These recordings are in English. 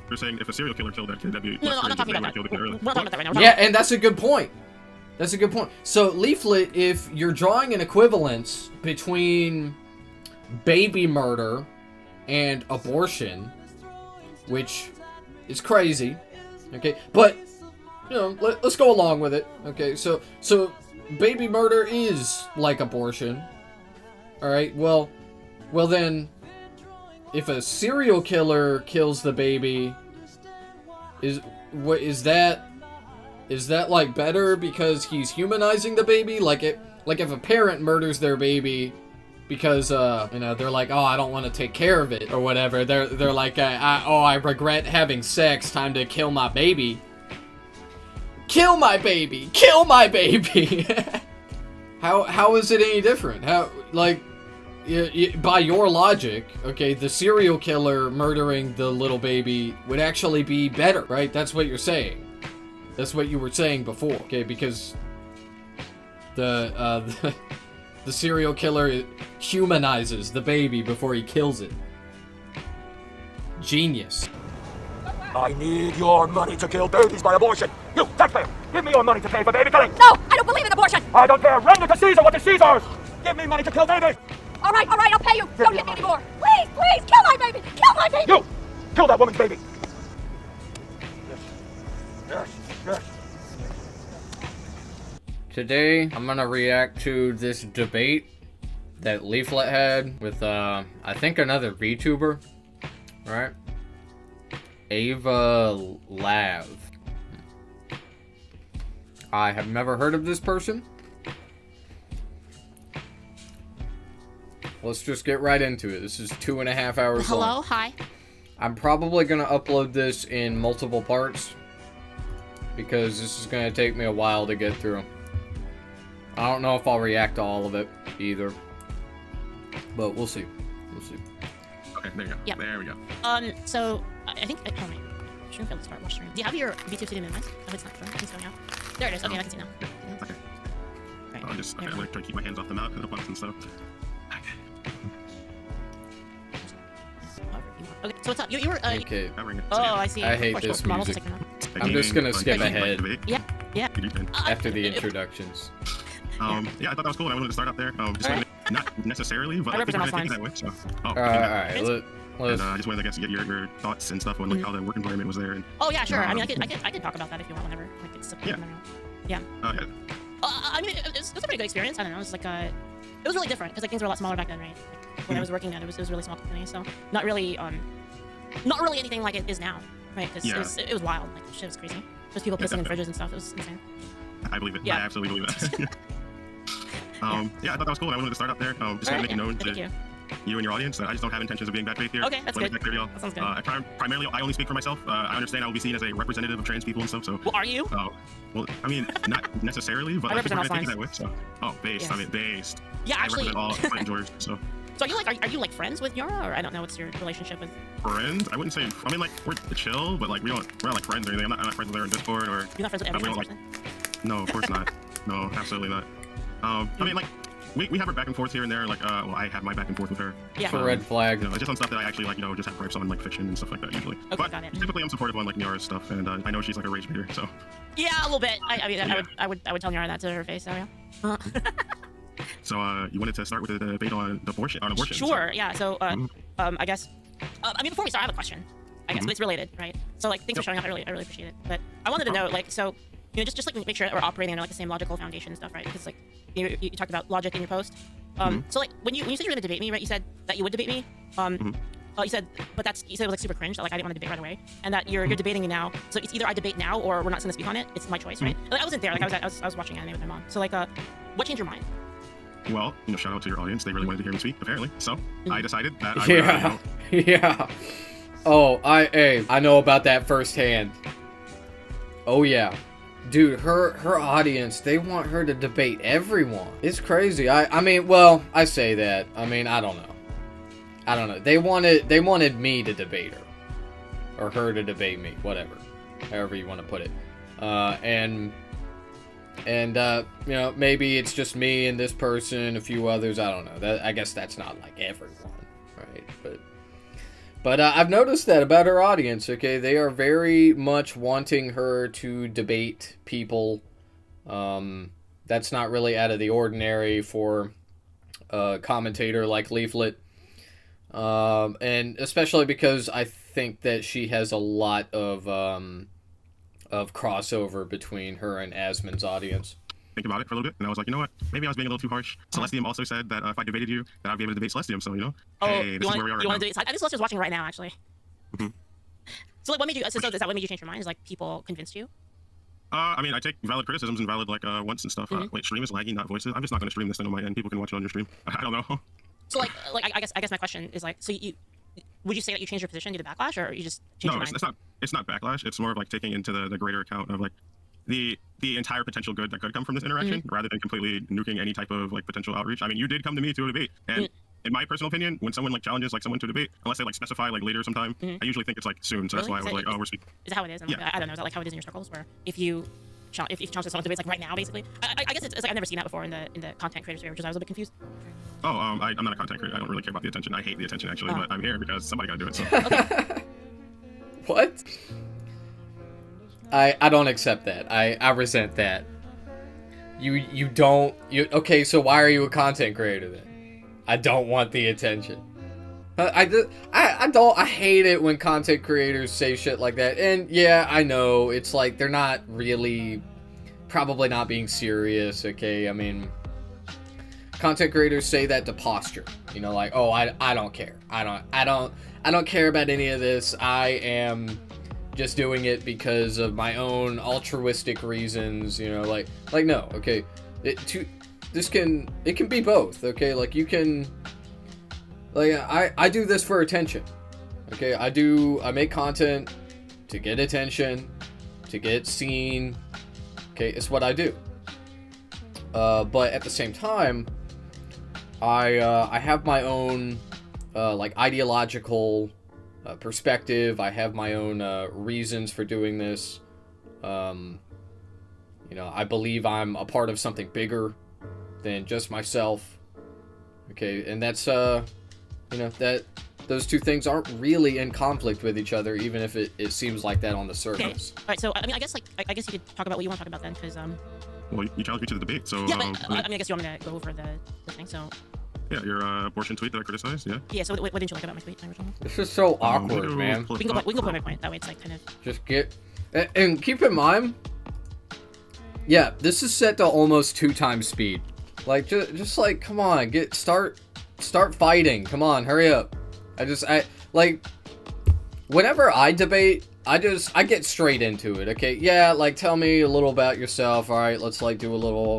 you're saying if a serial killer killed that kid, that'd be No, I'm not talking about that. We're not talking about that right now. Yeah, and that's a good point. That's a good point. So, Leaflet, if you're drawing an equivalence between baby murder and abortion, which is crazy, okay, but, you know, let's go along with it, okay, so baby murder is like abortion, alright, well then, if a serial killer kills the baby, is that like better because he's humanizing the baby? Like if a parent murders their baby because you know, they're like, oh, I don't want to take care of it or whatever. They're like, I regret having sex. Time to kill my baby. Kill my baby. Kill my baby. How is it any different? How, like, by your logic, okay, the serial killer murdering the little baby would actually be better, right? That's what you're saying. That's what you were saying before, okay? Because the serial killer humanizes the baby before he kills it. Genius. I need your money to kill babies by abortion. You, taxpayer, give me your money to pay for baby killing. No, I don't believe in abortion. I don't care. Render to Caesar what is Caesar's. Give me money to kill babies. All right, I'll pay you. Don't hit me anymore. Please, kill my baby. Kill my baby. You, kill that woman's baby. Yes. Today, I'm gonna react to this debate that Leaflet had with, I think another VTuber, right? Ava Lav. I have never heard of this person. Let's just get right into it. This is 2.5 hours long. Hello, hi. I'm probably gonna upload this in multiple parts because this is gonna take me a while to get through. I don't know if I'll react to all of it either, but we'll see. Okay, there you go. Yep. There we go. So I think. Oh wait. Shouldn't fail to start watch stream. Do you have your VTube CD minimized? Oh, it's not. It's going out. There it is. Okay, I can see now. Okay. Right. I'm gonna try to keep my hands off the mouse and the buttons and stuff. Okay, so what's up? You were. Okay. Oh, I see. I hate Of course, this models music. are taken I'm just gonna skip ahead Yeah. after the introductions. Yeah, I thought that was cool. I wanted to start out there. Just Alright. not necessarily, but I I think represent we're all gonna take it that way. So, Alright, and let's... I just wanted, I guess, to get your thoughts and stuff on like how the work environment was there. And Oh yeah, sure. I mean, I could talk about that if you want whenever. Like, it's Yeah. Yeah. yeah. I mean, it was a pretty good experience. I don't know. It was like it was really different because like things were a lot smaller back then, right? Like, when I was working at it was a really small company, so not really anything like it is now, right? Because it was wild. Like shit was crazy. There's people pissing in fridges and stuff. It was insane. I believe it. Yeah. I absolutely believe that. Yeah, I thought that was cool. I wanted to start out there. Just to make it known to you and your audience that I just don't have intentions of being bad faith here. Okay, that's good. That That sounds good. Primarily, I only speak for myself. I understand I will be seen as a representative of trans people and stuff. So. Well, are you? Well, I mean, not necessarily, but I represent all take it signs. that way. So. Oh, based. Yes. I mean, based. Yeah, actually. I represent all sign enjoyers. So. So are you like friends with Yara, or I don't know what's your relationship with? Friends? I wouldn't say. I mean, like we're chill, but like we're not like friends or anything. I'm not friends with her on Discord or. You're not friends with every trans person? No, of course not. No, absolutely not. I mean, like, we have our back and forth here and there. Like, well, I have my back and forth with her. Yeah. For red flag. You know, it's just on stuff that I actually like. You know, just have gripes on like fiction and stuff like that usually. Okay, but got it. typically, I'm supportive on like Niara's stuff, and I know she's like a rage reader, so. Yeah, a little bit. I mean, I would tell Yara that to her face. So yeah. So you wanted to start with the debate on abortion? Sure. Yeah. So I guess. I mean, before we start, I have a question. I guess it's related, right? So like, thanks for showing up. I really appreciate it. But I wanted to know, like, so you know, just like make sure that we're operating under like the same logical foundation and stuff, right? Because like you talked about logic in your post. So like when you said you were gonna debate me, right? You said that you would debate me. You said, but you said it was like super cringe. That like I didn't want to debate right away, and that you're debating me now. So it's either I debate now or we're not going to speak on it. It's my choice, right? Like, I wasn't there. Like I was watching anime with my mom. So like what changed your mind? Well, you know, shout out to your audience. They really wanted to hear me speak, apparently. So I decided that I Yeah. Yeah. Oh, I know about that firsthand. Oh yeah. Dude, her audience, they want her to debate everyone. It's crazy. I mean, well, I say that. I mean, I don't know. They wanted me to debate her. Or her to debate me, whatever. However you want to put it. And you know, maybe it's just me and this person, a few others, I don't know. I guess that's not like everyone, right? But I've noticed that about her audience, okay? They are very much wanting her to debate people. That's not really out of the ordinary for a commentator like Leaflet. And especially because I think that she has a lot of crossover between her and Asmon's audience. Think about it for a little bit, and I was like, you know what? Maybe I was being a little too harsh. Celestium also said that if I debated you, that I'd be able to debate Celestium. So, hey, this is where we are right now. I think Celestium's watching right now, actually. Mm-hmm. So, like, what made you? So, is that what made you change your mind? Is like people convinced you? I mean, I take valid criticisms and valid wants and stuff. Wait, stream is laggy, not voices. I'm just not going to stream this thing on my end. People can watch it on your stream. I don't know. So, I guess my question is like, so would you say that you changed your position due to backlash, or you just changed your mind? No, it's not backlash. It's more of like taking into the greater account of like the entire potential good that could come from this interaction, rather than completely nuking any type of like potential outreach. I mean, you did come to me to a debate, and in my personal opinion, when someone like challenges like someone to a debate, unless they like specify like later sometime, I usually think it's like soon. So that's why I was like, oh, we're speaking. Is that how it is? Yeah. I don't know. Is that like how it is in your circles, where if you challenge someone to debates like right now, basically? I guess it's like I've never seen that before in the content creator sphere, which is I was a bit confused. Oh, I'm not a content creator. I don't really care about the attention. I hate the attention actually, but I'm here because somebody got to do it. So. Okay. What? I don't accept that. I resent that. You don't. Okay, so why are you a content creator then? I don't want the attention. I hate it when content creators say shit like that. And yeah, I know it's like they're not really, probably not being serious. Okay, I mean, content creators say that to posture. Like, oh, I don't care. I don't care about any of this. I am just doing it because of my own altruistic reasons. Like no, okay. It can be both. Okay, like you can. Like, I do this for attention, okay? I make content to get attention, to get seen, okay? It's what I do. But at the same time, I have my own, like, ideological perspective. I have my own reasons for doing this. I believe I'm a part of something bigger than just myself, okay? And that's, that those two things aren't really in conflict with each other, even if it seems like that on the surface. Okay. All right, so I mean, I guess you could talk about what you want to talk about then, because Well, you challenged me to the debate, so yeah, but I guess you want me to go over the thing. So yeah, your abortion tweet that I criticized, yeah. Yeah. So what didn't you like about my tweet? My original? This is so awkward, man. We can go point by point. That way, it's like kind of just get and keep in mind. Yeah, this is set to almost 2x speed. Like just like come on, Start fighting. Come on, hurry up. Whenever I debate, I get straight into it, okay? Yeah, like, tell me a little about yourself. All right, let's, like, do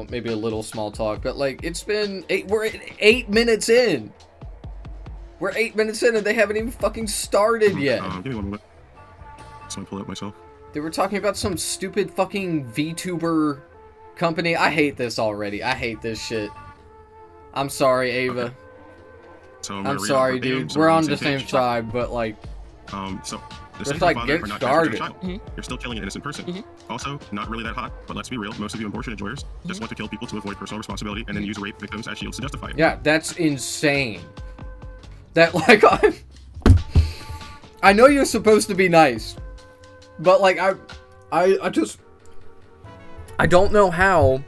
maybe a little small talk. But, like, we're 8 minutes in. We're 8 minutes in and they haven't even fucking started yet. Give me 1 moment. So I pull it myself. They were talking about some stupid fucking VTuber company. I hate this already. I hate this shit. I'm sorry, Ava. Okay. So I'm sorry, dude. We're on the same side, but like, so just like get started. You're still killing an innocent person. Also, not really that hot, but let's be real. Most of you abortion enjoyers just want to kill people to avoid personal responsibility and then use rape victims as shields to justify it. Yeah, that's insane. That like I know you're supposed to be nice, but like I don't know how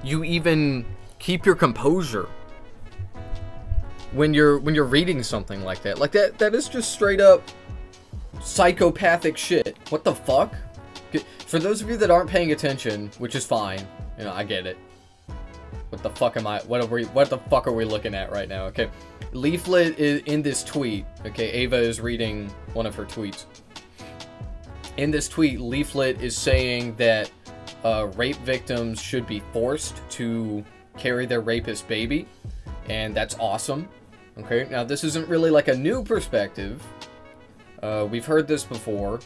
you even keep your composure when you're reading something like that. Like that is just straight up psychopathic shit. What the fuck? For those of you that aren't paying attention, which is fine, I get it. What the fuck what the fuck are we looking at right now? Okay. Leaflet is in this tweet. Okay, Ava is reading one of her tweets. In this tweet, Leaflet is saying that rape victims should be forced to carry their rapist baby, and that's awesome. Okay, now this isn't really like a new perspective. We've heard this before,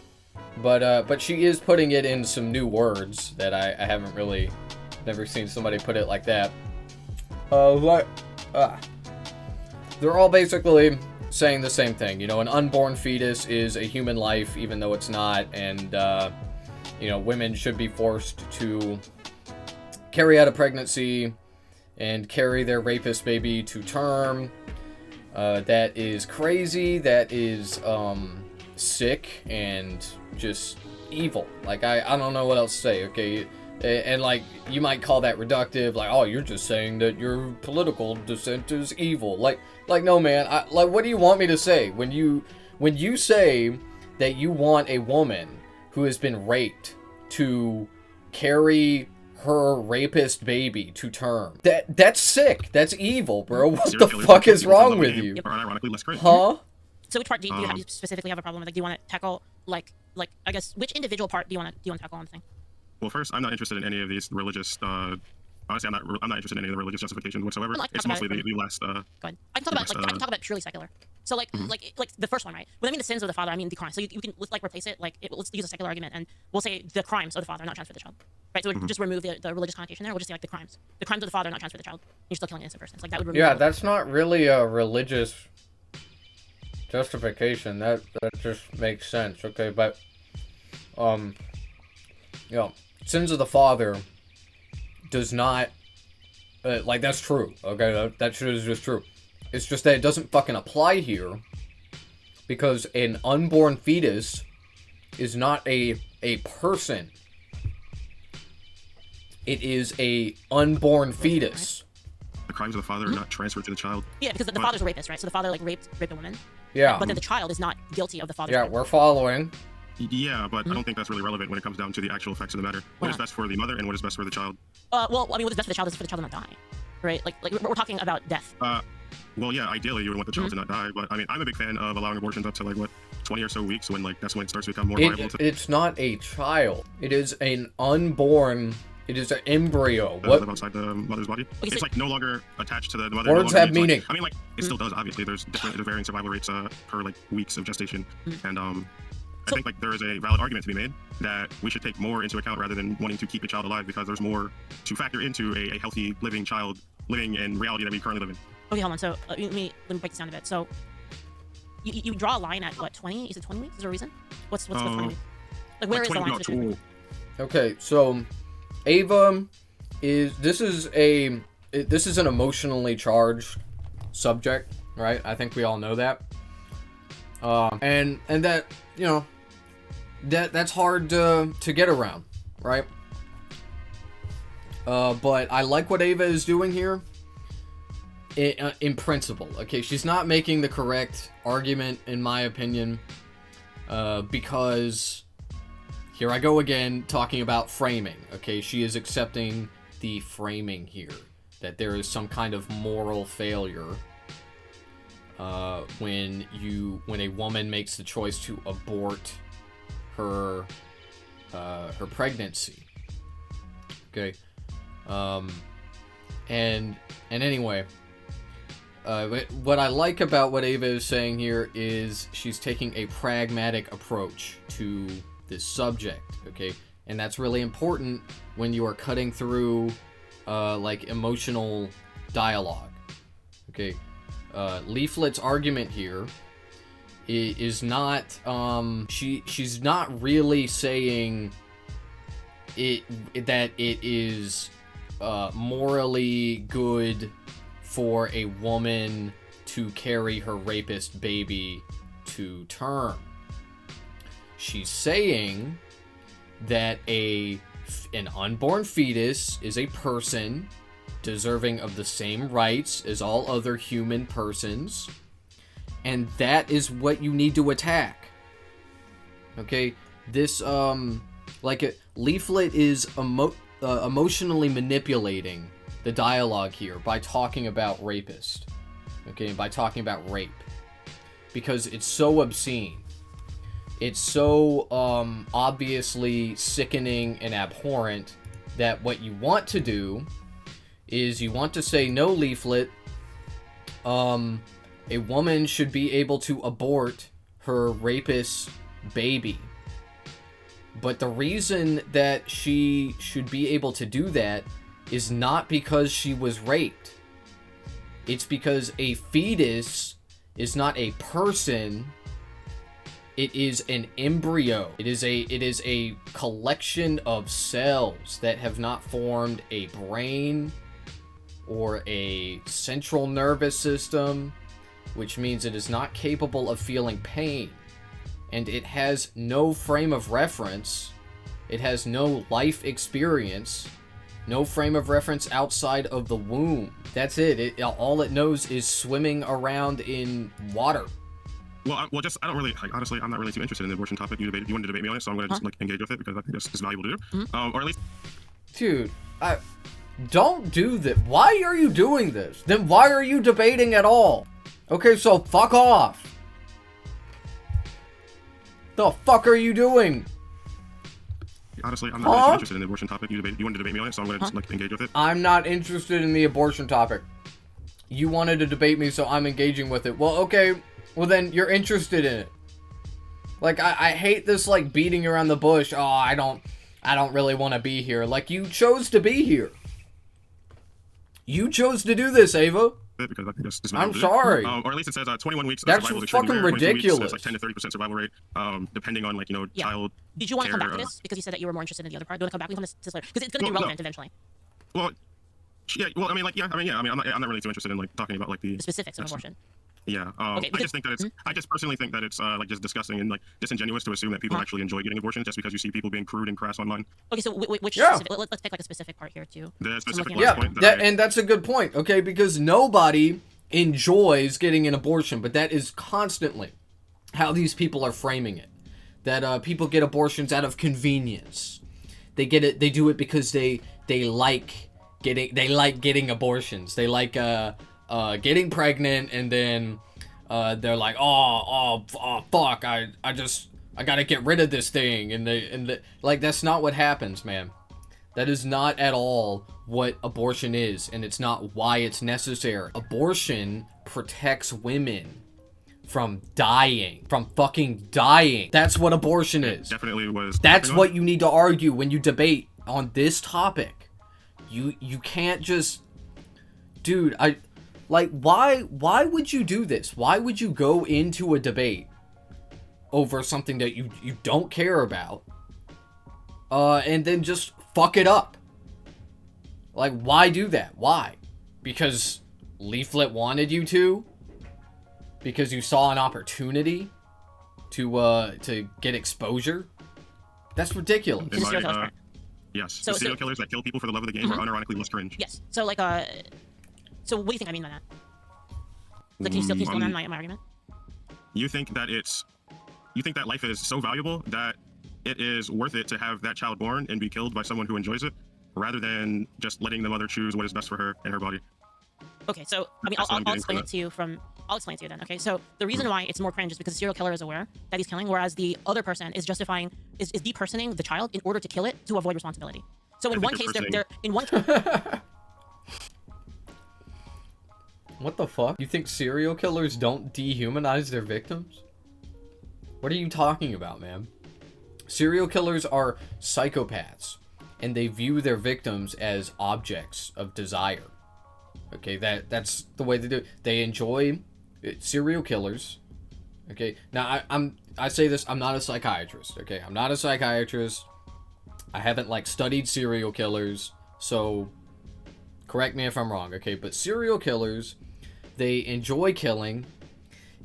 but she is putting it in some new words that I haven't really never seen somebody put it like that. They're all basically saying the same thing. An unborn fetus is a human life, even though it's not, and women should be forced to carry out a pregnancy and carry their rapist baby to term. that is crazy, that is sick, and just evil. Like, I don't know what else to say, okay? And like, you might call that reductive, like, oh, you're just saying that your political dissent is evil. Like no, man. Like, what do you want me to say? When you say that you want a woman who has been raped to carry her rapist baby to term, that's sick. That's evil, bro. What the fuck is wrong with you? Are ironically less great. Huh? So which part do you specifically have a problem with? Like, do you want to tackle like I guess which individual part do you want to tackle on the thing? Well, first, I'm not interested in any of these religious. Honestly, I'm not interested in any of the religious justifications whatsoever. Well, It's mostly the last. Go ahead. I can talk about purely secular. So like the first one, right? When I mean the sins of the father, I mean the crimes. So you can like replace it. Like let's use a secular argument, and we'll say the crimes of the father, not transfer the child. Right. So we'll just remove the religious connotation there. We'll just say like the crimes of the father, not transfer the child. You're still killing an innocent person. It's like that would remove. Yeah, that's not really a religious justification. That just makes sense. Okay, but sins of the father does not like, that's true. Okay, that shit is just true. It's just that it doesn't fucking apply here, because an unborn fetus is not a person. It is a unborn fetus. The crimes of the father are not transferred to the child. Yeah, because the father's a rapist, right? So the father like raped a woman. Yeah. But then the child is not guilty of the father's Yeah, rape. we're following. Yeah, but I don't think that's really relevant when it comes down to the actual facts of the matter. What is best for the mother and what is best for the child? Well, I mean, what is best for the child is for the child to not die, right? Like we're talking about death. Well, yeah, ideally you would want the child to not die, but I mean, I'm a big fan of allowing abortions up to like 20 or so weeks, when like that's when it starts to become more viable. It's not a child. It is an unborn. It is an embryo. What? Live outside the mother's body. Okay, It's so like no longer attached to the mother. Words have meaning. I mean, like it still does. Obviously, there's varying survival rates per like weeks of gestation, and I think like there is a valid argument to be made that we should take more into account rather than wanting to keep a child alive, because there's more to factor into a healthy living child living in reality that we currently live in. Okay, hold on. So let me break this down a bit. So you draw a line at what, 20? Is it 20 weeks? Is there a reason? What's 20 weeks? Like where is the line? Between? Okay, so Ava this is an emotionally charged subject, right? I think we all know that. And that, you know, that's hard to get around, right? But I like what Ava is doing here. In principle, okay, she's not making the correct argument, in my opinion, because here I go again talking about framing. Okay, she is accepting the framing here, that there is some kind of moral failure when a woman makes the choice to abort her pregnancy. Okay, and anyway. What I like about what Ava is saying here is she's taking a pragmatic approach to this subject, okay? And that's really important when you are cutting through, like, emotional dialogue, okay? Leaflet's argument here is not, she's not really saying that it is, morally good for a woman to carry her rapist baby to term. She's saying that an unborn fetus is a person deserving of the same rights as all other human persons, and that is what you need to attack. Okay, this Leaflet is emotionally manipulating the dialogue here by talking about rapist, okay, by talking about rape, because it's so obscene, it's so obviously sickening and abhorrent, that what you want to do is you want to say, no, Leaflet, a woman should be able to abort her rapist baby, but the reason that she should be able to do that is not because she was raped. It's because a fetus is not a person. It is an embryo. It is a collection of cells that have not formed a brain or a central nervous system. which means it is not capable of feeling pain, and it has no frame of reference, it has no life experience, no frame of reference outside of the womb. That's it. All it knows is swimming around in water. Well, I don't really, like, honestly, I'm not really too interested in the abortion topic. You wanted to debate me on it, so I'm gonna just like engage with it because I think it's valuable to do. Or at least, Dude, don't do that. Why are you doing this? Then why are you debating at all? Okay, so fuck off. The fuck are you doing? honestly, I'm not really too interested in the abortion topic. You wanted to debate me on it, so I'm gonna just like engage with it. I'm not interested in the abortion topic. You wanted to debate me, so I'm engaging with it. Well, okay. Well, then you're interested in it. Like, I hate this, like, beating around the bush. Oh, I don't really want to be here. Like, you chose to be here. You chose to do this, Ava. Because I think that's I'm sorry. Or at least it says 21 weeks. That's survival rate fucking rare, 22 ridiculous. Weeks, it's like 10 to 30% survival rate, depending on like child. Did you want to come care, back to this because you said that you were more interested in the other part? Do you want to come back? We can come to this later because it's going to be relevant eventually. Well, yeah. Well, I mean, I'm not really too interested in like talking about like the specifics of abortion. Yeah. Okay, I just think that it's. I just personally think that it's like just disgusting and like disingenuous to assume that people actually enjoy getting abortions just because you see people being crude and crass online. Okay, so which specific, let's pick like a specific part here too. The specific point. And that's a good point. Okay, because nobody enjoys getting an abortion, but that is constantly how these people are framing it. That people get abortions out of convenience. They get it. They do it because they like getting abortions. They like getting pregnant, and then they're like, oh fuck, I gotta get rid of this thing, and like that's not what happens, man. That is not at all what abortion is, and it's not why it's necessary. Abortion protects women from dying, from fucking dying. That's what abortion is. Definitely was. That's what you need to argue when you debate on this topic. You can't just, dude. Why would you do this? Why would you go into a debate over something that you don't care about, and then just fuck it up? Like, why do that? Why? Because Leaflet wanted you to? Because you saw an opportunity to get exposure? That's ridiculous. Yes. The serial killers that kill people for the love of the game are unironically less cringe. Yes. So like so what do you think I mean by that? Like, can you still on my argument? You think that life is so valuable that it is worth it to have that child born and be killed by someone who enjoys it, rather than just letting the mother choose what is best for her and her body. Okay, so I mean, I'll explain it to you I'll explain it to you then. Okay, so the reason why it's more cringe is because the serial killer is aware that he's killing, whereas the other person is justifying, is depersoning the child in order to kill it to avoid responsibility. So in one case, they're in one. What the fuck? You think serial killers don't dehumanize their victims? What are you talking about, man? Serial killers are psychopaths, and they view their victims as objects of desire. Okay, that's the way they do it. They enjoy serial killers. Okay, now I say this, I'm not a psychiatrist. Okay, I'm not a psychiatrist. I haven't like studied serial killers, so correct me if I'm wrong. Okay, but serial killers, they enjoy killing.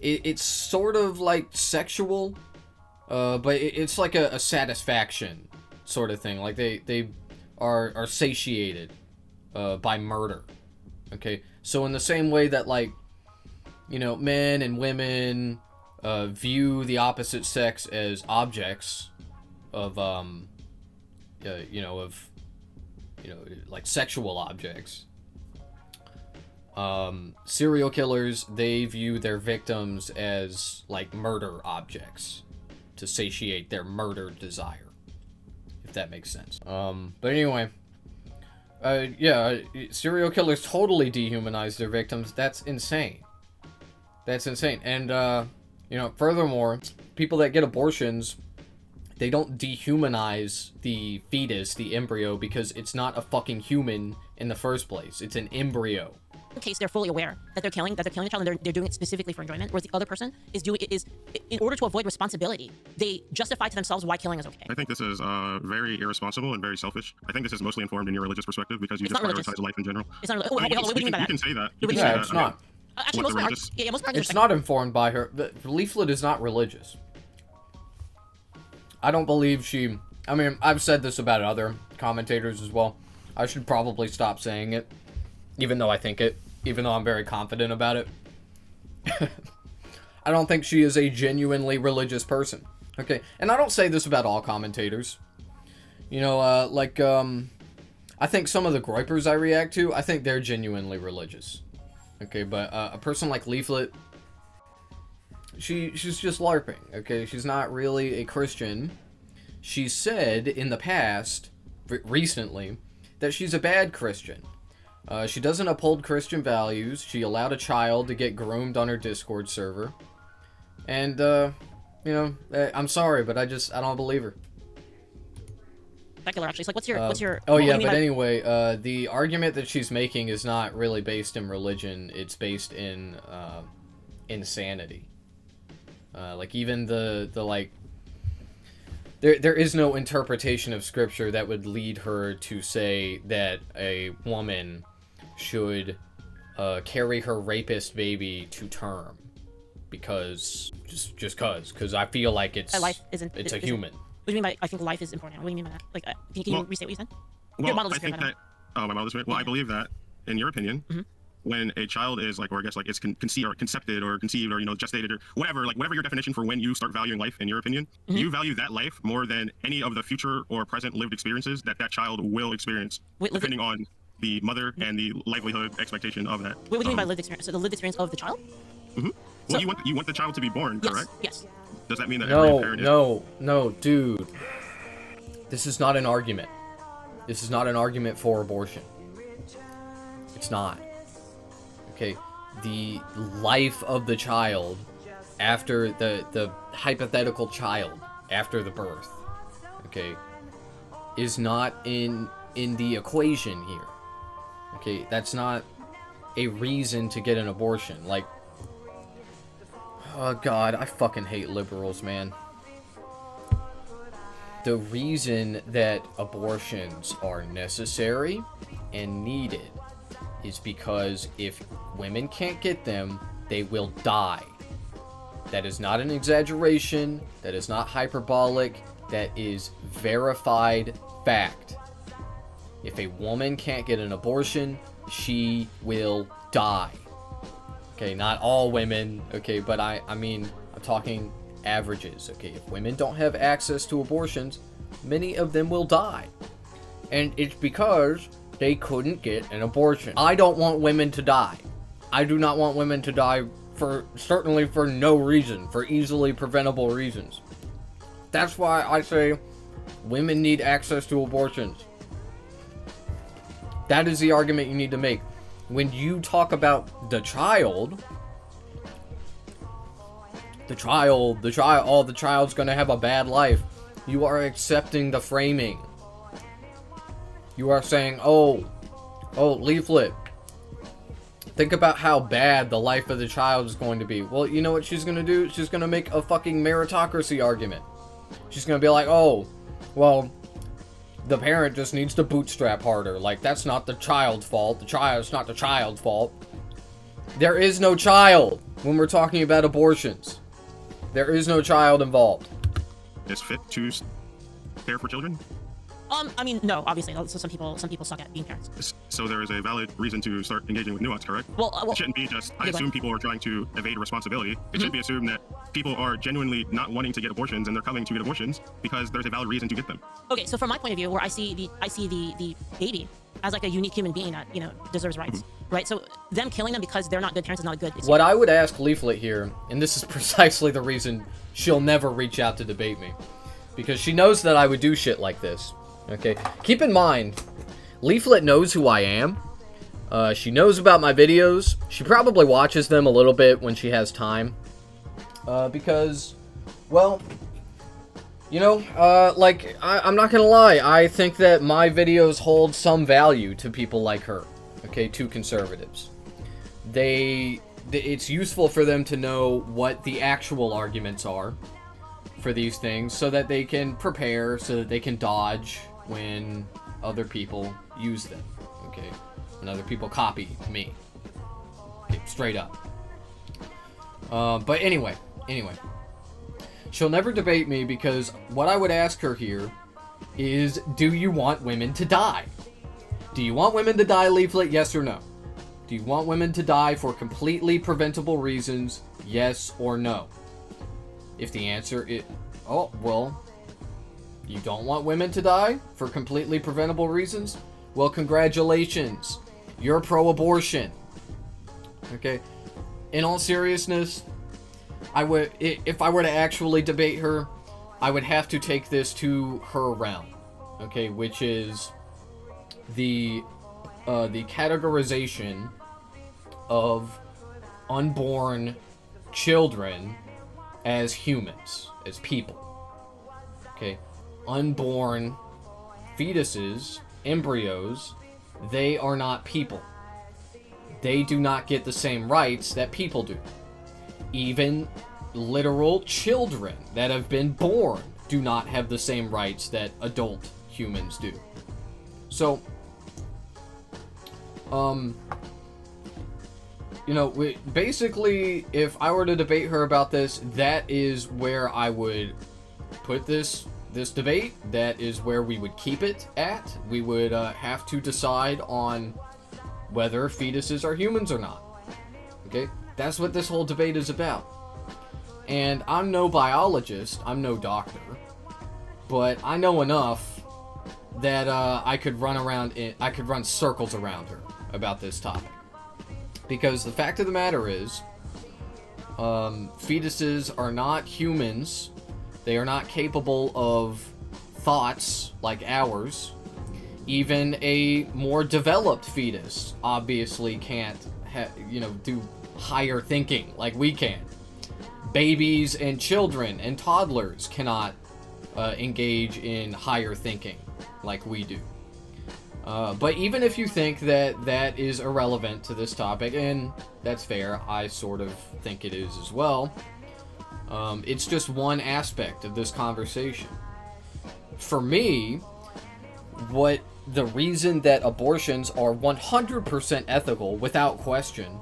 It's sort of like sexual, but it's like a satisfaction sort of thing. Like they are satiated by murder. Okay, so in the same way that, like, you know, men and women view the opposite sex as objects of like sexual objects, serial killers, they view their victims as like murder objects to satiate their murder desire, if that makes sense. But anyway, yeah, serial killers totally dehumanize their victims. That's insane. That's insane. And you know, furthermore, people that get abortions, they don't dehumanize the fetus, the embryo, because it's not a fucking human in the first place. It's an embryo. In case they're fully aware that they're killing the child, and they're doing it specifically for enjoyment, whereas the other person is doing it is in order to avoid responsibility. They justify to themselves why killing is okay. I think this is very irresponsible and very selfish. I think this is mostly informed in your religious perspective because you just prioritize life in general. It's not religious. What do you mean by that? You can say that. Yeah, it's not. Actually, What, most the of religious? yeah, most of our It's not informed by her. The Leaflet is not religious. I don't believe she... I mean, I've said this about other commentators as well. I should probably stop saying it. Even though I think it. Even though I'm very confident about it. I don't think she is a genuinely religious person. Okay, and I don't say this about all commentators. You know, I think some of the groypers I react to, I think they're genuinely religious. Okay, but a person like Leaflet, she's just LARPing, okay? She's not really a Christian. She said in the past, recently, that she's a bad Christian. She doesn't uphold Christian values. She allowed a child to get groomed on her Discord server. And, you know, I'm sorry, but I don't believe her. secular, actually. It's like, what's your... Oh, what do yeah, you mean but by- anyway, the argument that she's making is not really based in religion. It's based in, insanity. Like, even the like... There is no interpretation of scripture that would lead her to say that a woman should carry her rapist baby to term. Because, just cause I feel like it's... life isn't... It's a isn't- human. What do you mean by, I think life is important? What do you mean by that? Like, can you Well- restate what you said? Well, Your model I is different, think that. Oh, my model is different. Well, I believe that, in your opinion, when a child is like, or I guess like, it's conceived or concepted or conceived or gestated or whatever, like whatever your definition for when you start valuing life, in your opinion, you value that life more than any of the future or present lived experiences that child will experience, Wait, lived- depending on the mother and the livelihood expectation of that. What do you mean by lived experience? So the lived experience of the child? Well, So- you want the child to be born, Yes. correct? Yes. Does that mean that every parent is? No, dude. This is not an argument. This is not an argument for abortion. It's not. Okay, the life of the child after the hypothetical child after the birth, okay, is not in the equation here. Okay, that's not a reason to get an abortion. Like, oh god, I fucking hate liberals, man. The reason that abortions are necessary and needed is because if women can't get them, they will die. That is not an exaggeration. That is not hyperbolic. That is verified fact. If a woman can't get an abortion, she will die. Okay, not all women, okay, but I mean, I'm talking averages, okay? If women don't have access to abortions, many of them will die. And it's because they couldn't get an abortion. I don't want women to die. I do not want women to die certainly for no reason, for easily preventable reasons. That's why I say women need access to abortions. That is the argument you need to make. When you talk about the child's gonna have a bad life, you are accepting the framing. You are saying, oh, Leaflet, think about how bad the life of the child is going to be. Well, you know what she's gonna do? She's gonna make a fucking meritocracy argument. She's gonna be like, oh, well, the parent just needs to bootstrap harder. Like, that's not the child's fault. It's not the child's fault. There is no child when we're talking about abortions. There is no child involved. Is fit to care for children? I mean, no, obviously. So some people suck at being parents. So there is a valid reason to start engaging with nuance, correct? Well, It shouldn't be just, I Yeah, go assume ahead. people are trying to evade responsibility. It should be assumed that people are genuinely not wanting to get abortions and they're coming to get abortions because there's a valid reason to get them. Okay, so from my point of view, where I see the baby as like a unique human being that, deserves rights, right? So them killing them because they're not good parents is not good. It's- What I would ask Leaflet here, and this is precisely the reason she'll never reach out to debate me, because she knows that I would do shit like this. Okay, keep in mind, Leaflet knows who I am. She knows about my videos. She probably watches them a little bit when she has time. Because, well, I'm not gonna lie. I think that my videos hold some value to people like her. Okay, to conservatives. It's useful for them to know what the actual arguments are for these things so that they can prepare, so that they can dodge when other people use them, okay? When other people copy me. Okay. straight up. But anyway. She'll never debate me because what I would ask her here is, do you want women to die? Do you want women to die, Leaflet? Yes or no? Do you want women to die for completely preventable reasons? Yes or no? If the answer is... Oh, well... You don't want women to die for completely preventable reasons? Well, congratulations. You're pro-abortion. Okay? In all seriousness, if I were to actually debate her, I would have to take this to her realm. Okay, which is the categorization of unborn children as humans, as people. Okay? Unborn fetuses, embryos, they are not people. They do not get the same rights that people do. Even literal children that have been born do not have the same rights that adult humans do. So, basically, if I were to debate her about this, that is where I would put this debate. That is where we would keep it at. We would have to decide on whether fetuses are humans or not. Okay? That's what this whole debate is about. And I'm no biologist, I'm no doctor, but I know enough that I could run circles around her about this topic. Because the fact of the matter is, fetuses are not humans. They are not capable of thoughts like ours. Even a more developed fetus obviously can't, do higher thinking like we can. Babies and children and toddlers cannot engage in higher thinking like we do. But even if you think that is irrelevant to this topic, and that's fair, I sort of think it is as well, it's just one aspect of this conversation. For me, the reason that abortions are 100% ethical, without question,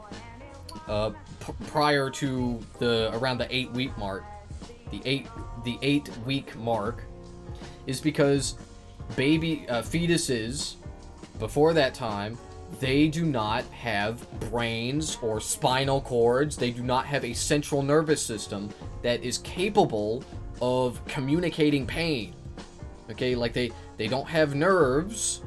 prior to around the 8-week mark, the 8-week mark, is because fetuses before that time, they do not have brains or spinal cords. They do not have a central nervous system that is capable of communicating pain. Okay, like they don't have nerves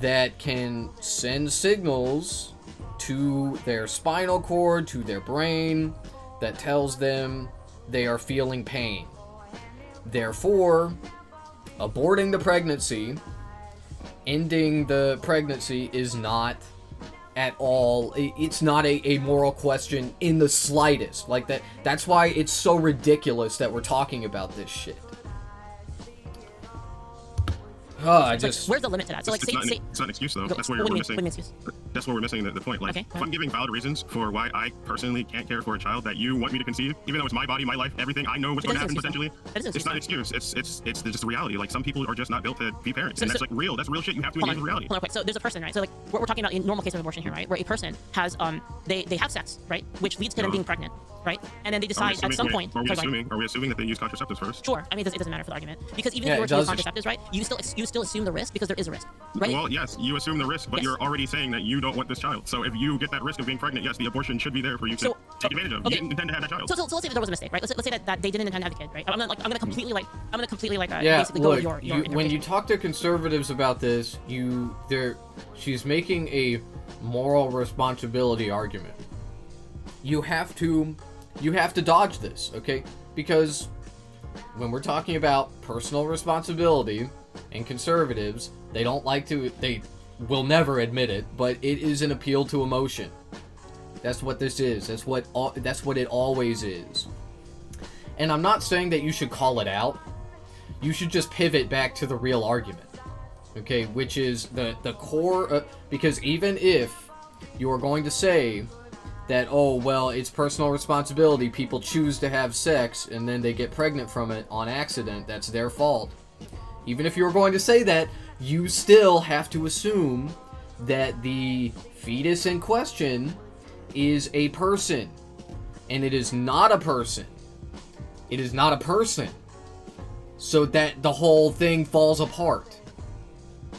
that can send signals to their spinal cord, to their brain, that tells them they are feeling pain. Therefore, aborting the pregnancy, ending the pregnancy is not at all, it's not a moral question in the slightest. Like that's why it's so ridiculous that we're talking about this shit. Where's the limit to that? So, it's not an excuse, though. That's where we're missing. That's where we're missing the point. Like, if I'm giving valid reasons for why I personally can't care for a child that you want me to conceive, even though it's my body, my life, everything, I know what's going to happen potentially. It's not an excuse. It's just a reality. Like, some people are just not built to be parents, and that's like real. That's real shit. You have to engage with reality. Hold on, quick. So there's a person, right? So like we're talking about in normal case of abortion here, right? Where a person has they have sex, right? Which leads to them being pregnant, right? And then they decide at some point. Are we assuming that they use contraceptives first? Sure. I mean, it doesn't matter for the argument, because even if you were to use contraceptives, right? You still assume the risk because there is a risk, right? Well, yes, you assume the risk, but you're already saying that you don't want this child. So if you get that risk of being pregnant, yes, the abortion should be there for you to take advantage of. You didn't intend to have that child. So let's say that there was a mistake, right? Let's say that they didn't intend to have the kid, right? I'm gonna completely basically look, go with your when you talk to conservatives about this, she's making a moral responsibility argument. You have to dodge this, okay? Because when we're talking about personal responsibility, and conservatives, they will never admit it, but it is an appeal to emotion. That's what this is. That's what it always is. And I'm not saying that you should call it out. You should just pivot back to the real argument. Okay, which is the core, because even if you are going to say that, oh, well, it's personal responsibility, people choose to have sex and then they get pregnant from it on accident, that's their fault. Even if you were going to say that, you still have to assume that the fetus in question is a person. And it is not a person. It is not a person. So that the whole thing falls apart.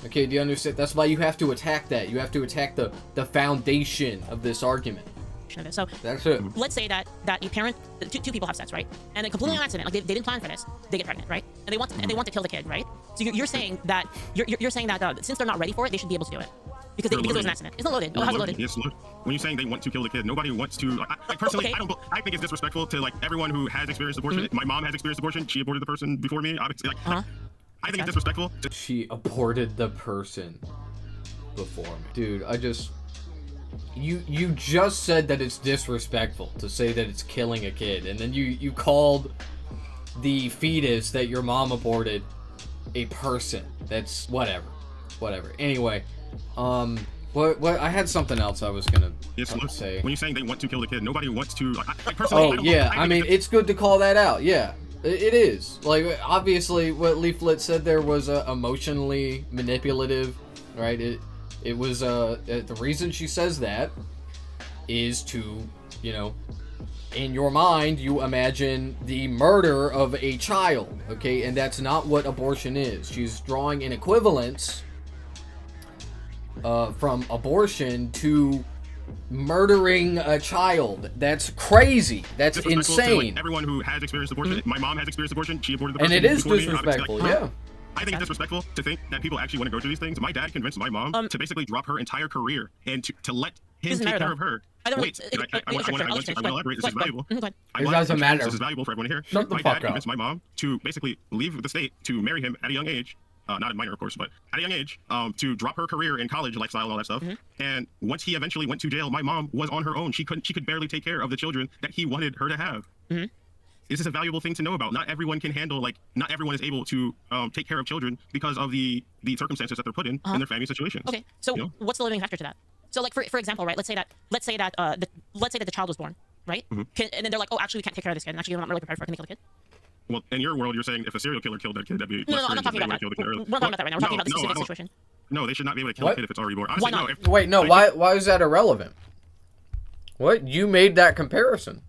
Okay, do you understand? That's why you have to attack that. You have to attack the foundation of this argument. Of it. So That's it. let's say that you parent two people have sex, right? And then completely on accident, like they didn't plan for this, they get pregnant, right? And they want to kill the kid, right? So you're saying that you're saying that since they're not ready for it, they should be able to do it because it was an accident. It's not loaded. Oh, how's it loaded? Yes, loaded. When you're saying they want to kill the kid, nobody wants to. I personally, Okay. I think it's disrespectful to like everyone who has experienced abortion. My mom has experienced abortion. She aborted the person before me. Obviously, like, I think it's disrespectful. She aborted the person before me. Dude, you just said that it's disrespectful to say that it's killing a kid, and then you called the fetus that your mom aborted a person. That's whatever. Anyway, what I had something else I was gonna say. When you're saying they want to kill the kid, nobody wants to. Like, personally, Oh yeah, I mean it's good to call that out. Yeah, it is. Like obviously, what Leaflet said there was emotionally manipulative, right? It was the reason she says that is to, you know, in your mind you imagine the murder of a child, okay? And that's not what abortion is. She's drawing an equivalence from abortion to murdering a child. That's crazy. That's disrespectful to, like, insane. everyone who has experienced abortion. My mom has experienced abortion. She aborted the And person it is before me. Obviously, disrespectful, like, yeah. I think it's disrespectful to think that people actually want to go through these things. My dad convinced my mom to basically drop her entire career and to let him Doesn't take matter, care though. of her. I don't. Wait, I want to elaborate. This is valuable. Go ahead. It doesn't matter. This is valuable for everyone here. Shut the My fuck dad up. convinced my mom to basically leave the state to marry him at a young age. Not a minor, of course, but at a young age, to drop her career in college lifestyle and all that stuff. And once he eventually went to jail, my mom was on her own. She could barely take care of the children that he wanted her to have. This is a valuable thing to know about. Not everyone can handle, like, not everyone is able to take care of children because of the circumstances that they're put in their family situations. Okay, so You know? what's the limiting factor to that? So like for example, right? Let's say that the child was born, right? And then they're like, oh, actually, we can't take care of this kid. And actually, we're not really prepared for it. Can they kill the kid? Well, in your world, you're saying if a serial killer killed that kid, that'd be No, less I'm not courageous talking if about they that. would've killed the kid earlier. We're not talking about that right now. We're talking about the No, specific I don't- situation. No, they should not be able to kill What? a kid if it's already born. Honestly, not? no. If, Wait, no, like, why is that irrelevant? What? You made that comparison.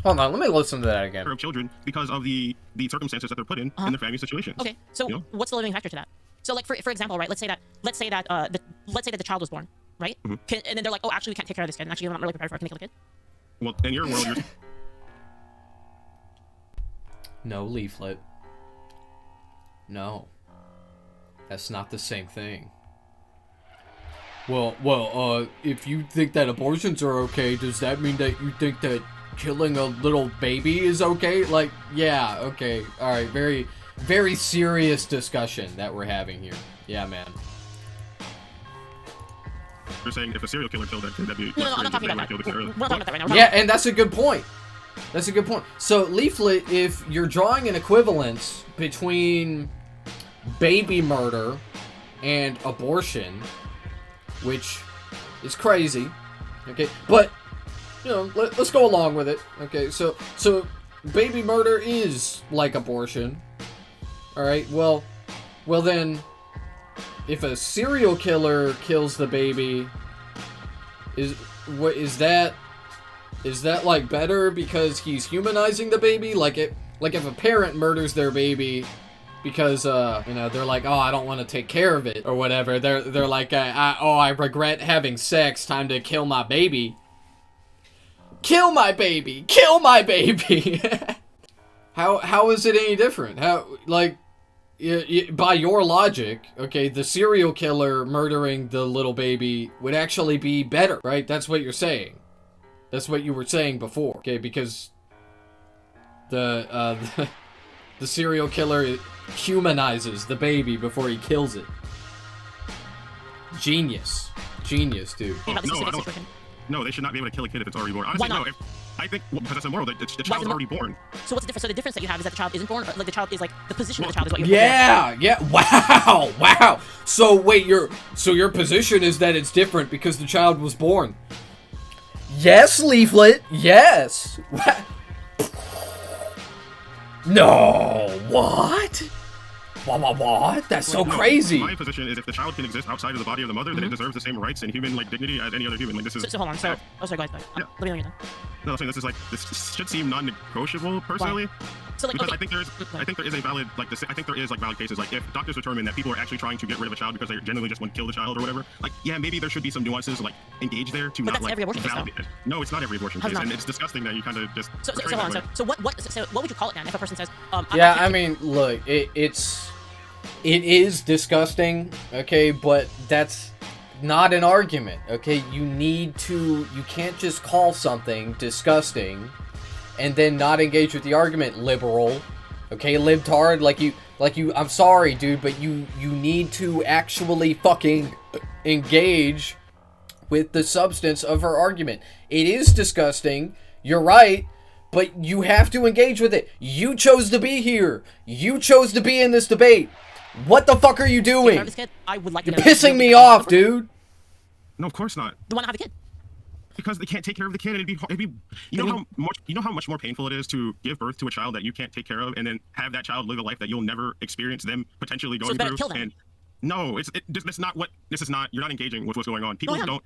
Hold on, let me listen to that again. of children because of the circumstances that they're put in their family situations. Okay, so You know? what's the limiting factor to that? So like for example, right? Let's say that the child was born, right? And then they're like, oh, actually, we can't take care of this kid. And actually, we're not really prepared for it. Can they kill the kid? Well, in your world, you're No, Leaflet. No. That's not the same thing. Well, if you think that abortions are okay, does that mean that you think that killing a little baby is okay? Like, yeah, okay. Alright, very, very serious discussion that we're having here. Yeah, man. saying if a serial killer killed that kid, that'd be No, less I'm not courageous talking if they about would've killed the that. kid earlier. We're not talking about that right now. Yeah, and that's a good point. That's a good point. So, Leaflet, if you're drawing an equivalence between baby murder and abortion, which is crazy, okay, but, you know, let's go along with it, okay, so baby murder is like abortion, alright, well then, if a serial killer kills the baby, is that like better because he's humanizing the baby? Like if a parent murders their baby because you know, they're like, oh, I don't want to take care of it or whatever. They're like, I regret having sex. Time to kill my baby. Kill my baby. Kill my baby. How is it any different? How, like, by your logic, okay, the serial killer murdering the little baby would actually be better, right? That's what you're saying. That's what you were saying before, okay? Because the serial killer humanizes the baby before he kills it. Genius, dude. About the No, specific I don't- situation. No, they should not be able to kill a kid if it's already born. Honestly, Why not? no. I think because that's immoral. The Why child's is it already born. So what's the difference? So the difference that you have is that the child isn't born, or like the child is like the position of the child is what you're Yeah. Wow. So wait, your position is that it's different because the child was born. Yes, Leaflet. Yes. No. What? What? That's so No, crazy. My position is if the child can exist outside of the body of the mother, then it deserves the same rights and human like dignity as any other human. Like this is. So hold on. So, oh sorry, go ahead. Yeah. Let me know when you're done. No, I'm saying this should seem non-negotiable personally. So like, Because okay. I think there is a valid I think there is like valid cases like if doctors determine that people are actually trying to get rid of a child because they generally just want to kill the child or whatever, like yeah, maybe there should be some nuances like engaged there to But not that's like every abortion case, validate it. No, it's not every abortion How's case, not? and it's disgusting that you kind of just. So portray hold it on. that way. So what would you call it then if a person says Yeah, I mean, look, it is disgusting, okay, but that's not an argument, okay? You can't just call something disgusting and then not engage with the argument, liberal, okay, libtard, like you, I'm sorry, dude, but you need to actually fucking engage with the substance of her argument. It is disgusting, you're right, but you have to engage with it. You chose to be here. You chose to be in this debate. What the fuck are you doing? this kid, I would like You're to know pissing me off, dude. No, of course not. The one that have a kid. Because they can't take care of the kid, and it'd be you know how much more painful it is to give birth to a child that you can't take care of, and then have that child live a life that you'll never experience them potentially going it's better through. to kill them. And no, that's not what this is. Not you're not engaging with what's going on. People don't.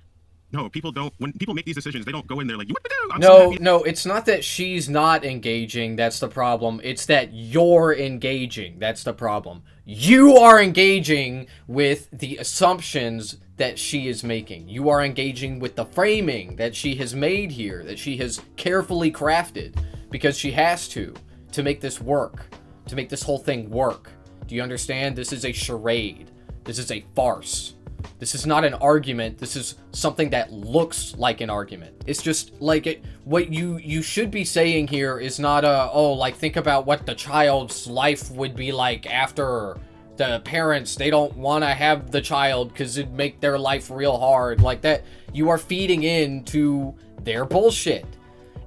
No, people don't. When people make these decisions, they don't go in there like, "What to do?" I'm so happy. No, it's not that she's not engaging. That's the problem. It's that you're engaging. That's the problem. You are engaging with the assumptions that she is making. You are engaging with the framing that she has made here, that she has carefully crafted, because she has to make this work, to make this whole thing work. Do you understand? This is a charade. This is a farce. This is not an argument. This is something that looks like an argument. It's just like what you should be saying here is not like think about what the child's life would be like after the parents, they don't want to have the child because it'd make their life real hard like that. You are feeding into their bullshit.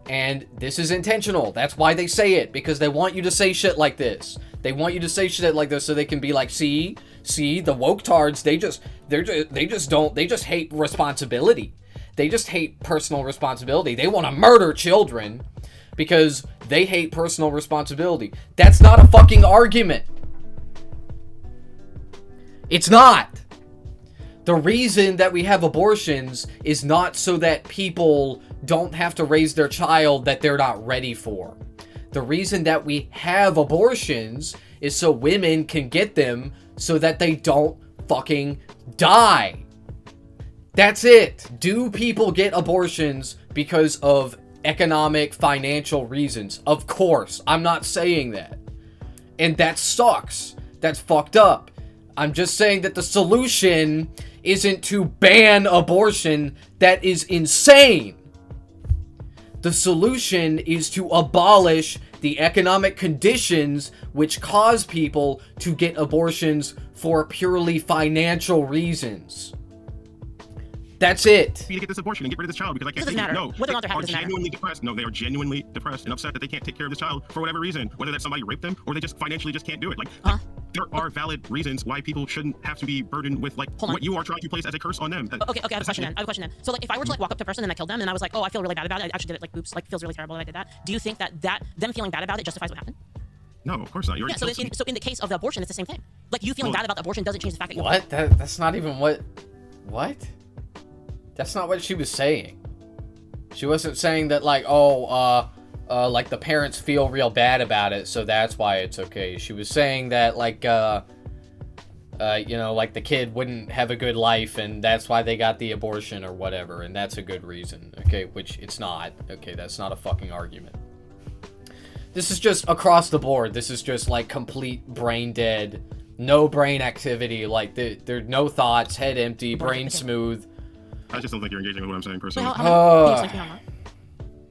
And this is intentional. That's why they say it, because they want you to say shit like this. They want you to say shit like this so they can be like, see, the woke tards, they just hate responsibility. They just hate personal responsibility. They want to murder children because they hate personal responsibility. That's not a fucking argument. It's not. The reason that we have abortions is not so that people don't have to raise their child that they're not ready for. The reason that we have abortions is so women can get them so that they don't fucking die. That's it. Do people get abortions because of economic, financial reasons? Of course. I'm not saying that. And that sucks. That's fucked up. I'm just saying that the solution isn't to ban abortion. That is insane. The solution is to abolish the economic conditions which cause people to get abortions for purely financial reasons. That's it. To get this abortion and get rid of this child because I can't Doesn't take it. matter. No, Whether or not they they're happy are doesn't matter. genuinely depressed. No, they are genuinely depressed and upset that they can't take care of this child for whatever reason. Whether that's somebody raped them or they just financially just can't do it. Like there are valid reasons why people shouldn't have to be burdened with like what you are trying to place as a curse on them. Okay, I have a question then. So like if I were to like walk up to a person and I killed them and I was like, oh, I feel really bad about it. I actually did it, like, oops, like feels really terrible that I did that. Do you think that them feeling bad about it justifies what happened? No, of course not. Yeah, so in the case of the abortion, it's the same thing. Like you feeling bad about the abortion doesn't change the fact that you What? That's not even what? That's not what she was saying. She wasn't saying that like, like the parents feel real bad about it, so that's why it's okay. She was saying that like, like the kid wouldn't have a good life and that's why they got the abortion or whatever, and that's a good reason. Okay, which it's not. Okay, that's not a fucking argument. This is just across the board. This is just like complete brain dead, no brain activity. Like there are no thoughts, head empty, brain smooth. I just don't think you're engaging with what I'm saying personally.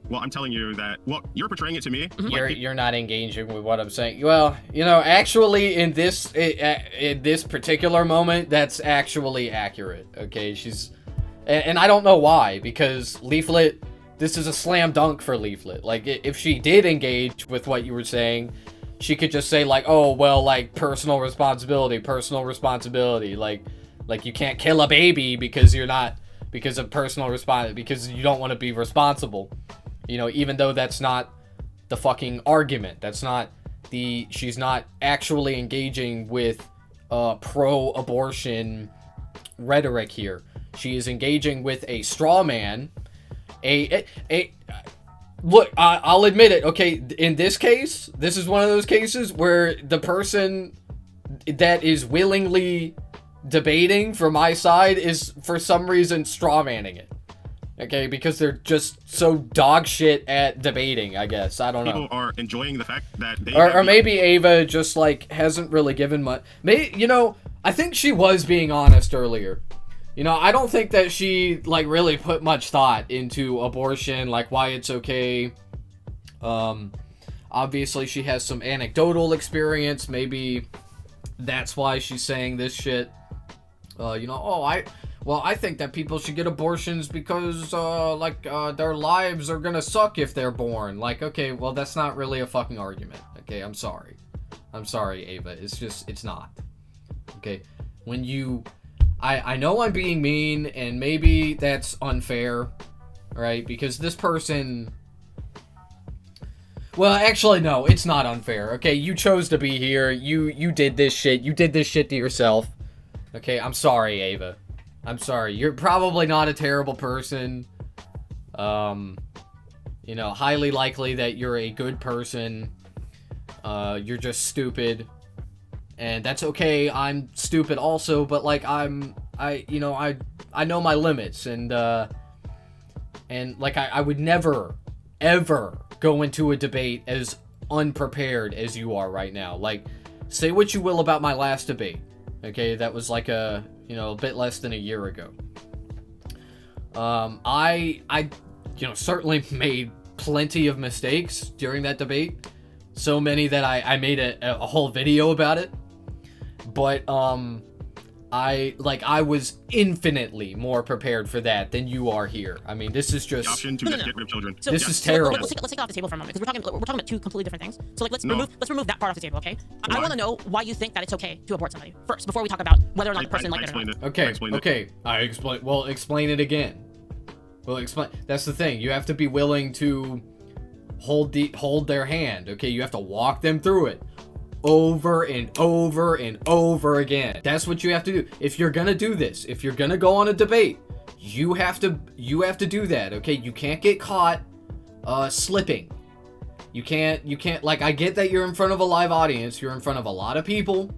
Well, I'm telling you that. Well, you're portraying it to me. You're not engaging with what I'm saying. Well, actually, in this particular moment, that's actually accurate. Okay, and I don't know why, because Leaflet, this is a slam dunk for Leaflet. Like, if she did engage with what you were saying, she could just say like, oh, well, like personal responsibility, like you can't kill a baby because of personal because you don't want to be responsible. Even though that's not the fucking argument. That's not she's not actually engaging with pro-abortion rhetoric here. She is engaging with a straw man. Look, I'll admit it. Okay, in this case, this is one of those cases where the person that is willingly debating for my side is for some reason straw manning it. Okay, because they're just so dog shit at debating, I guess. I don't know. People are enjoying the fact that they Or maybe Ava just, like, hasn't really given much. Maybe, you know, I think she was being honest earlier. You know, I don't think that she, like, really put much thought into abortion, like, why it's okay. Obviously, she has some anecdotal experience. Maybe that's why she's saying this shit. You know, I think that people should get abortions because, their lives are gonna suck if they're born. Like, okay, well, that's not really a fucking argument. Okay, I'm sorry. I'm sorry, Ava. It's not. Okay, when you... I know I'm being mean, and maybe that's unfair, right? Because this person... Well, actually, no, it's not unfair, okay? You chose to be here. You did this shit. You did this shit to yourself. Okay, I'm sorry, Ava. I'm sorry. You're probably not a terrible person. You know, highly likely that you're a good person. You're just stupid. And that's okay. I'm stupid also, but like I know my limits, and like I would never ever go into a debate as unprepared as you are right now. Like, say what you will about my last debate. Okay, that was like a bit less than a year ago. I certainly made plenty of mistakes during that debate. So many that I made a whole video about it. But, I was infinitely more prepared for that than you are here. I mean, this is the just... option to just get rid of children. So, This is terrible. Let's take it off the table for a moment, because we're talking about two completely different things. So like let's No. remove that part off the table, okay? I Why? want to know why you think that it's okay to abort somebody first, before we talk about whether or not the person liked it or not. Okay. Explain it again. Well, explain. That's the thing. You have to be willing to hold their hand. Okay, you have to walk them through it over and over and over again. That's what you have to do. If you're gonna do this, if you're gonna go on a debate, you have to do that. Okay, you can't get caught slipping. You can't, like, I get that you're in front of a live audience. You're in front of a lot of people.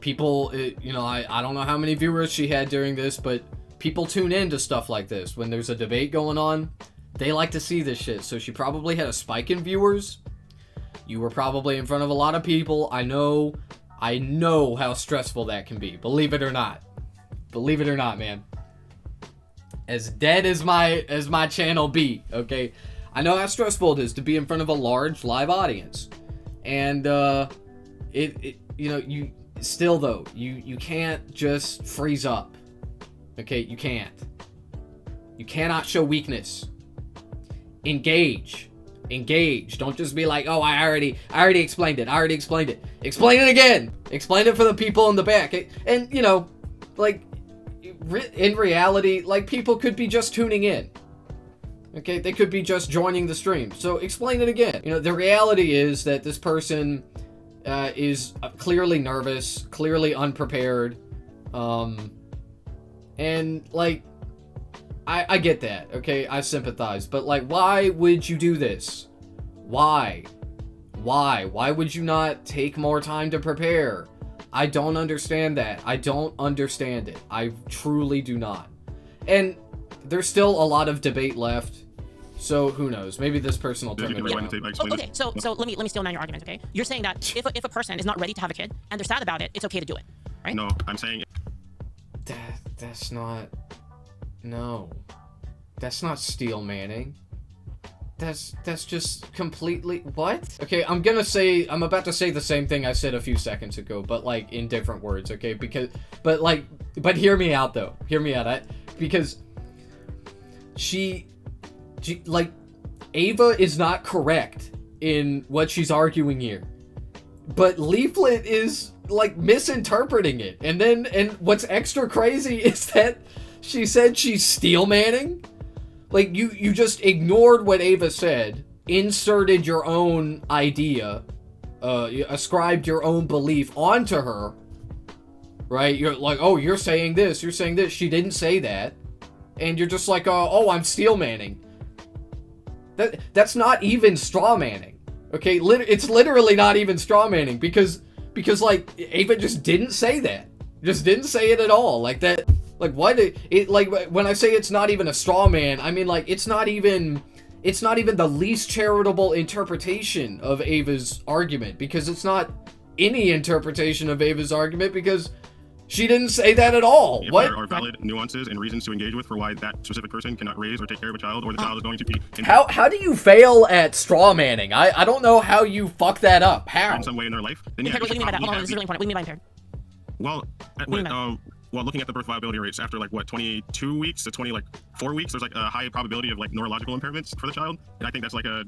I don't know how many viewers she had during this, but people tune in to stuff like this. When there's a debate going on, they like to see this shit. So she probably had a spike in viewers. You were probably in front of a lot of people. I know how stressful that can be. Believe it or not. Believe it or not, man. As dead as my channel be, okay? I know how stressful it is to be in front of a large live audience. And you still though, you can't just freeze up. Okay, you can't. You cannot show weakness. Engage. Don't just be like, oh, I already explained it. Explain it again. Explain it for the people in the back. And, like, in reality, like, people could be just tuning in. Okay, they could be just joining the stream. So explain it again. The reality is that this person is clearly nervous, clearly unprepared. And, like, I get that, okay? I sympathize. But, like, why would you do this? Why? Why would you not take more time to prepare? I don't understand that. I don't understand it. I truly do not. And there's still a lot of debate left. So who knows? Maybe this person will turn it around. Okay, so let me steal man your argument, okay? You're saying that if a person is not ready to have a kid and they're sad about it, it's okay to do it, right? No, I'm saying That's not... No. That's not Steel Manning. That's just completely... What? Okay, I'm about to say the same thing I said a few seconds ago, but, like, in different words, okay? But hear me out, though. Hear me out. Because she, like, Ava is not correct in what she's arguing here. But Leaflet is, like, misinterpreting it. And what's extra crazy is that she said she's Steel Manning. Like, you just ignored what Ava said, inserted your own idea, you ascribed your own belief onto her, right? You're like, oh, you're saying this, she didn't say that, and you're just like, oh, I'm steel manning. That's not even straw manning, okay? It's literally not even straw manning, because like, Ava just didn't say that. Just didn't say it at all. Like that, like, why did it, like, when I say it's not even a straw man, I mean, like, it's not even the least charitable interpretation of Ava's argument, because it's not any interpretation of Ava's argument, because she didn't say that at all. If What? there are valid nuances and reasons to engage with for why that specific person cannot raise or take care of a child, or the child is going to be How do you fail at straw manning? I don't know how you fuck that up. How? in some way in their life, then yeah, Impaired, what do you mean by that? Hold on, this is really probably important. What do you mean by impaired? well, do you mean well, looking at the birth viability rates after like what 22 weeks to 4 weeks, there's like a high probability of like neurological impairments for the child, and I think that's like a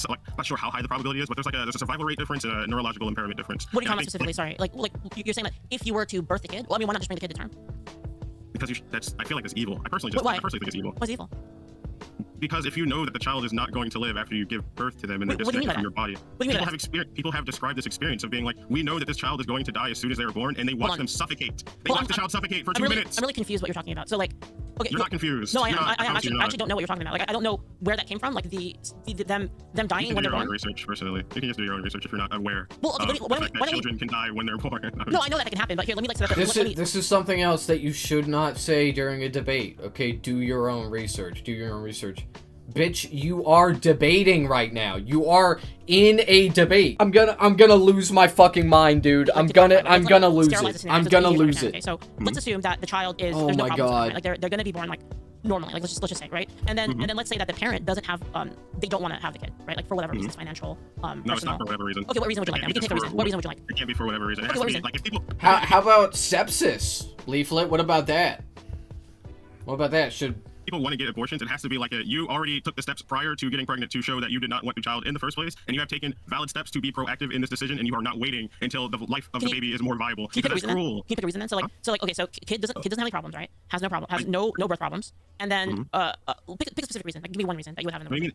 I'm not sure how high the probability is, but there's a survival rate difference and a neurological impairment difference. What are you And talking I about specifically? Sorry, like you're saying that if you were to birth the kid, well, I mean, why not just bring the kid to term? Because I feel like that's evil. I personally Why? think it's evil. What's evil? Because if you know that the child is not going to live after you give birth to them and they're What do you mean disconnected by from your body, What do you mean by that? people have described this experience of being like, we know that this child is going to die as soon as they are born, and they watch on. them suffocate. They Hold watch on, the child suffocate for I'm 2 really, minutes. I'm really confused what you're talking about. So like, okay, You're not confused. No, I You're am. not. I promise you're actually don't know what you're talking about. Like, I don't know where that came from. Like them You dying can when do they're your own born. research personally. You can just do your own research if you're not aware Well, okay, of why the don't fact we- that children can die when they're born. No, I know that can happen, but here, let me like set up. This is something else that you should not say during a debate. Okay, do your own research. Bitch, you are debating right now. You are in a debate. I'm gonna lose my fucking mind, dude. I'm gonna lose it. I'm gonna lose it. Okay, so let's assume that the child is Oh there's no my problems with them, God. right? Like they're gonna be born like normally. Like let's just say, right? And then let's say that the parent doesn't have they don't want to have the kid, right? Like for whatever reasons, financial, No, it's personal. not for whatever reason. Okay, what reason would you like? It We can can't take be a reason. What reason would you like? It can't be for whatever reason. It Okay, has what to be reason? like if people. How about sepsis, Leaflet? What about that? What about that? Should People want to get abortions, it has to be like you already took the steps prior to getting pregnant to show that you did not want the child in the first place, and you have taken valid steps to be proactive in this decision, and you are not waiting until the life of the baby is more viable. Can you pick a Because reason that's then? cruel. Can you pick a reason then? So like okay, so kid doesn't have any problems, right? Has no problem, has no birth problems, and then pick a specific reason. Like give me one reason that you would have in the I birth. mean,